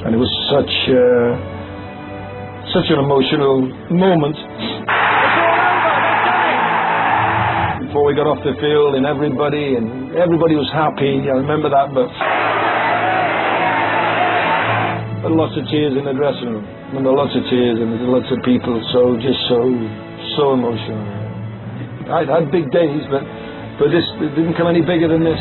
and it was such an emotional moment. Before we got off the field, and everybody was happy. I remember that, but lots of tears in the dressing room. I remember lots of tears, and there's lots of people so emotional. I had big days, but this it didn't come any bigger than this.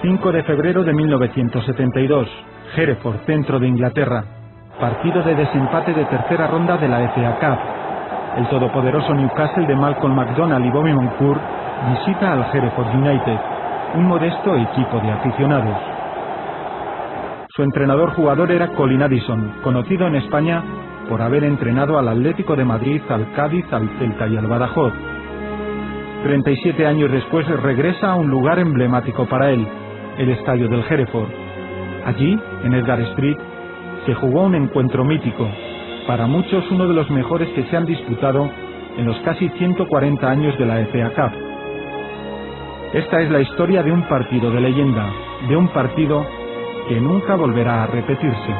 5 de febrero de 1972, Hereford, centro de Inglaterra. Partido de desempate de tercera ronda de la FA Cup. El todopoderoso Newcastle de Malcolm McDonald y Bobby Moncur visita al Hereford United, un modesto equipo de aficionados. Su entrenador jugador era Colin Addison, conocido en España por haber entrenado al Atlético de Madrid, al Cádiz, al Celta y al Badajoz. 37 años después regresa a un lugar emblemático para él, el estadio del Hereford. Allí, en Edgar Street, se jugó un encuentro mítico, para muchos uno de los mejores que se han disputado en los casi 140 años de la FA Cup. Esta es la historia de un partido de leyenda, de un partido que nunca volverá a repetirse.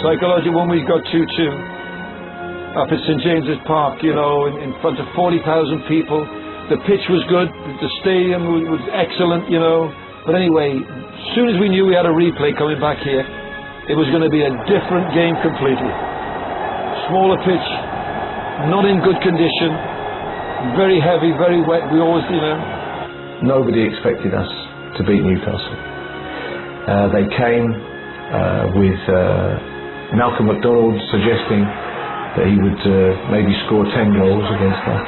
Psychology when we got 2-2 up at St James's Park, you know, in front of 40,000 people. The pitch was good, the stadium was excellent, you know. But anyway, as soon as we knew we had a replay coming back here, it was going to be a different game completely. Smaller pitch, not in good condition, very heavy, very wet. We always, you know. Nobody expected us to beat Newcastle. They came with Malcolm McDonald suggesting that he would maybe score 10 goals against us.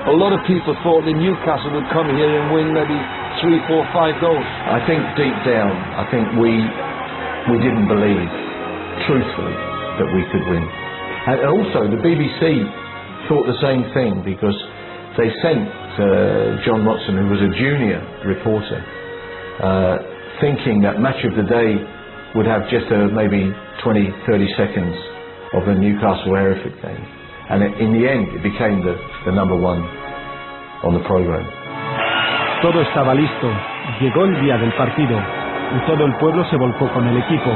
A lot of people thought that Newcastle would come here and win maybe 3, 4, 5 goals. I think deep down, I think we didn't believe, truthfully, that we could win. And also, the BBC thought the same thing, because they sent John Watson, who was a junior reporter, thinking that Match of the Day would have just maybe 20, 30 seconds of the Newcastle-Hereford game. And in the end, it became the number one on the program. Todo estaba listo. Llegó el día del partido y todo el pueblo se volcó con el equipo.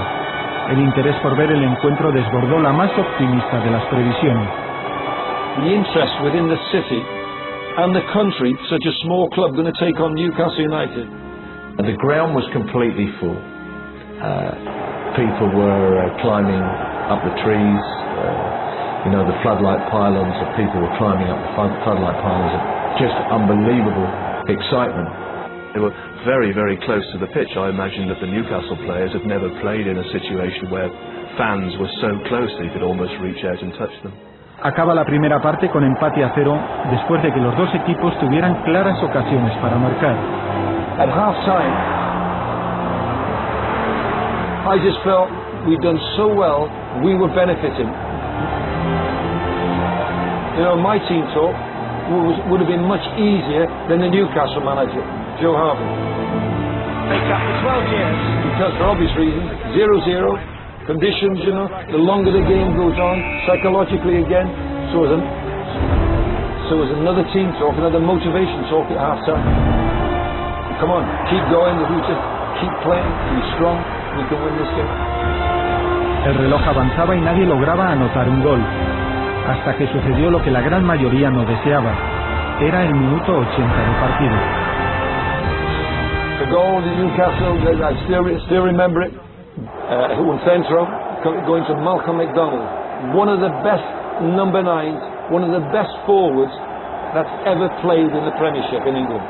El interés por ver el encuentro desbordó la más optimista de las previsiones. The interest within the city and the country, such a small club going to take on Newcastle United. And the ground was completely full. People were climbing up the trees. You know, the floodlight pylons, of people were climbing up the floodlight pylons. Just unbelievable excitement. They were very, very close to the pitch. I imagine that the Newcastle players had never played in a situation where fans were so close that you could almost reach out and touch them. Acaba la primera parte con empate a 0 después de que los dos equipos tuvieran claras ocasiones para marcar. At half time, I just felt we'd done so well, we were benefiting. You know, my team talk would have been much easier than the Newcastle manager, Joe Harvey. Make up for 12 years. Because for obvious reasons, 0-0, conditions, you know, the longer the game goes on, psychologically again, so is another team talk, another motivation talk at half time. Come on, keep going, we just keep playing, be strong, we can win this game. El reloj avanzaba y nadie lograba anotar un gol, hasta que sucedió lo que la gran mayoría no deseaba. Era el minuto 80 del partido. The goal de Newcastle, I still remember it. Un centro going to Malcolm McDonald, one of the best number 9s, one of the best forwards that's ever played in the Premiership in England.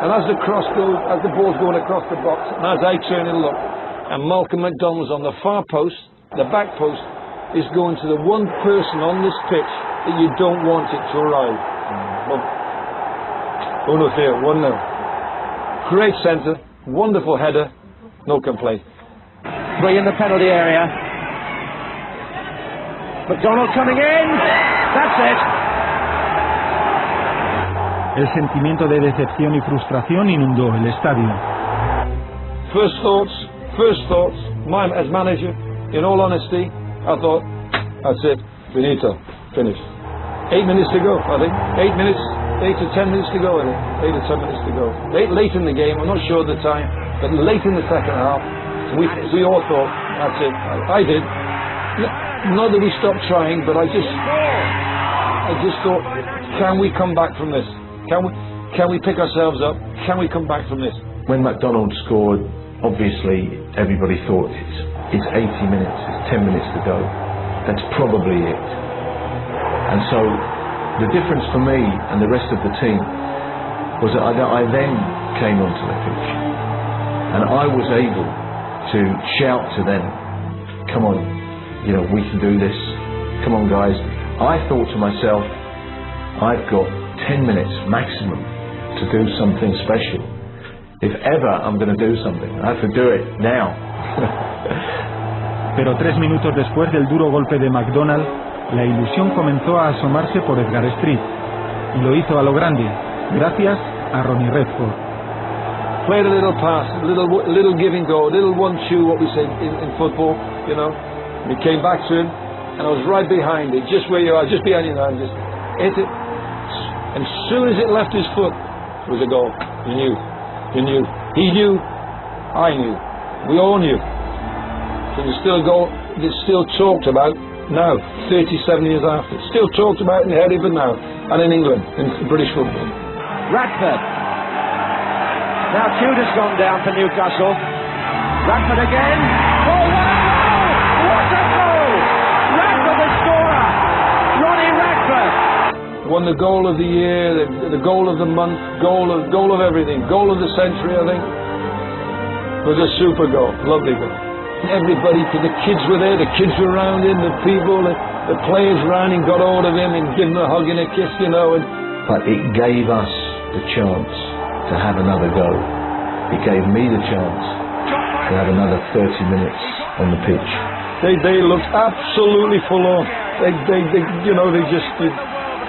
And as the ball's going across the box, and as I turn and look, and Malcolm McDonald's on the far post, the back post, is going to the one person on this pitch that you don't want it to arrive. 1-0. Great centre, wonderful header, no complaint. 3 in the penalty area. McDonald coming in. That's it. El sentimiento de decepción y frustración inundó el estadio. First thoughts, as manager, in all honesty, I thought, that's it, finito, finished. 8 minutes to go, I think. 8 minutes. 8 to 10 minutes to go, I think. 8 or 10 minutes to go. Late in the game, I'm not sure of the time, but late in the second half, we all thought, that's it. I did. Not that we stopped trying, but I just thought, can we come back from this? Can we pick ourselves up? Can we come back from this? When McDonald scored, obviously everybody thought it's 80 minutes, it's 10 minutes to go. That's probably it. And so the difference for me and the rest of the team was that I then came onto the pitch and I was able to shout to them, come on, we can do this, come on guys. I thought to myself, I've got 10 minutes maximum to do something special. If ever I'm going to do something, I have to do it now. Pero 3 minutos después del duro golpe de McDonald, la ilusión comenzó a asomarse por Edgar Street, y lo hizo a lo grande, gracias a Ronnie Redford. Played a little pass, little give and go, little 1-2, what we say in football, We came back to him, and I was right behind it, just where you are, just behind you now, and just hit it. And as soon as it left his foot, it was a goal. You knew. He knew. I knew. We all knew. So there's still a goal that's still talked about now, 37 years after. It's still talked about in Hereford now, and in England, in British football. Radford. Now Tudor's gone down for Newcastle. Radford again. Oh, what a goal! Radford the scorer! Ronnie Radford! Won the goal of the year, the goal of the month, goal of everything, goal of the century, I think. It was a super goal, lovely goal. Everybody, the kids were there, the kids were around him, the people, the players around him got hold of him and gave him a hug and a kiss, But it gave us the chance to have another go. It gave me the chance to have another 30 minutes on the pitch. They looked absolutely full on.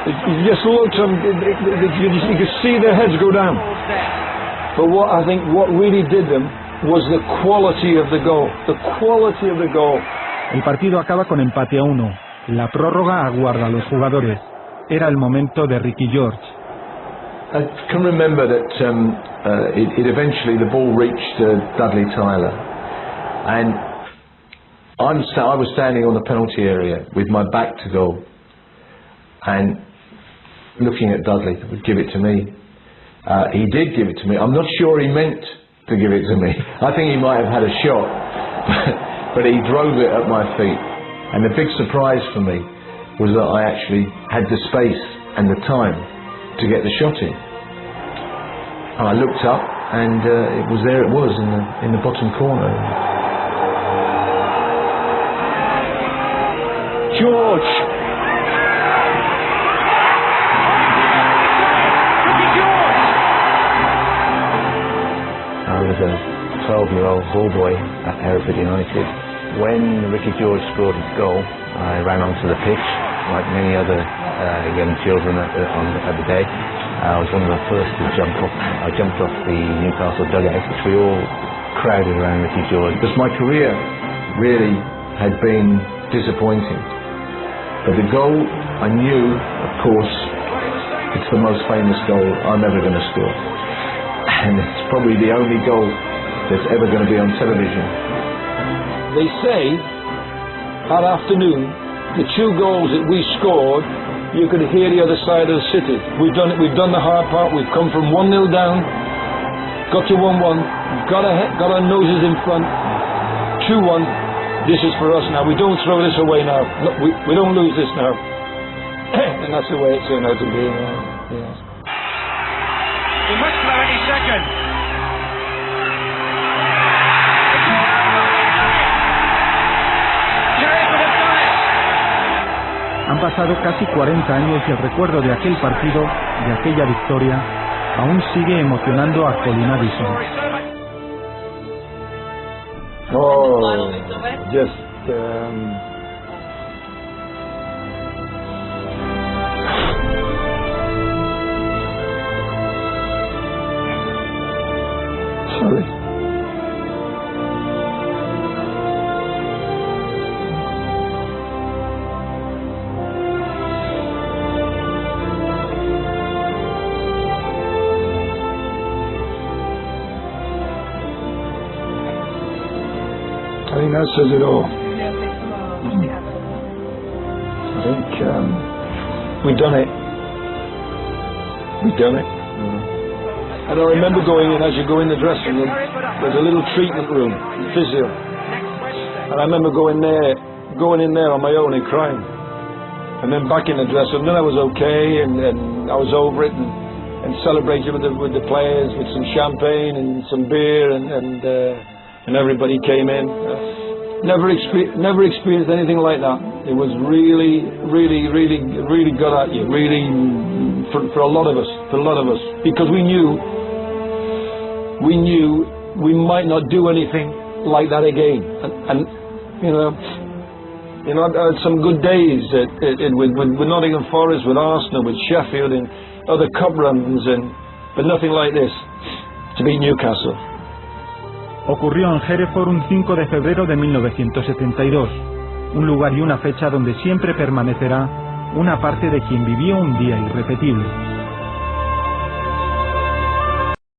You just looked at them, you could see their heads go down. But what really did them was the quality of the goal. The quality of the goal. El partido acaba con empate a 1. La prórroga aguarda a los jugadores. Era el momento de Ricky George. I can remember that it eventually, the ball reached Dudley Tyler. And I was standing on the penalty area with my back to goal. And looking at Dudley, would give it to me. He did give it to me. I'm not sure he meant to give it to me. I think he might have had a shot, but he drove it at my feet. And the big surprise for me was that I actually had the space and the time to get the shot in. And I looked up, and it was in the bottom corner. George. I was a 12-year-old ballboy at Hereford United. When Ricky George scored his goal, I ran onto the pitch like many other young children at the day. I was one of the first to jump off. I jumped off the Newcastle dugout, which we all crowded around Ricky George. Because my career really had been disappointing. But the goal, I knew, of course, it's the most famous goal I'm ever going to score. And it's probably the only goal that's ever going to be on television. They say that afternoon, the 2 goals that we scored, you could hear the other side of the city. We've done the hard part. We've come from 1-0 down, got to 1-1, got our noses in front, 2-1. This is for us now. We don't throw this away now. We don't lose this now. And that's the way it turned out to be. Yes. He must blow any second. Han pasado casi 40 años y el recuerdo de aquel partido, de aquella victoria, aún sigue emocionando a Colin Addison. Oh, just sorry. I think that says it all. I think we've done it. We've done it. And I remember going in, as you go in the dressing room, there's a little treatment room, physio. And I remember going in there on my own and crying. And then back in the dressing room, then I was okay, and I was over it, and celebrated with the players with some champagne and some beer, and everybody came in. Never experienced anything like that. It was really, really, really, really got at you. Really, for a lot of us, because we knew we might not do anything like that again. And you know, I had some good days with Nottingham Forest, with Arsenal, with Sheffield, and other cup runs, but nothing like this to beat Newcastle. Ocurrió en Hereford un 5 de febrero de 1972, un lugar y una fecha donde siempre permanecerá una parte de quien vivió un día irrepetible.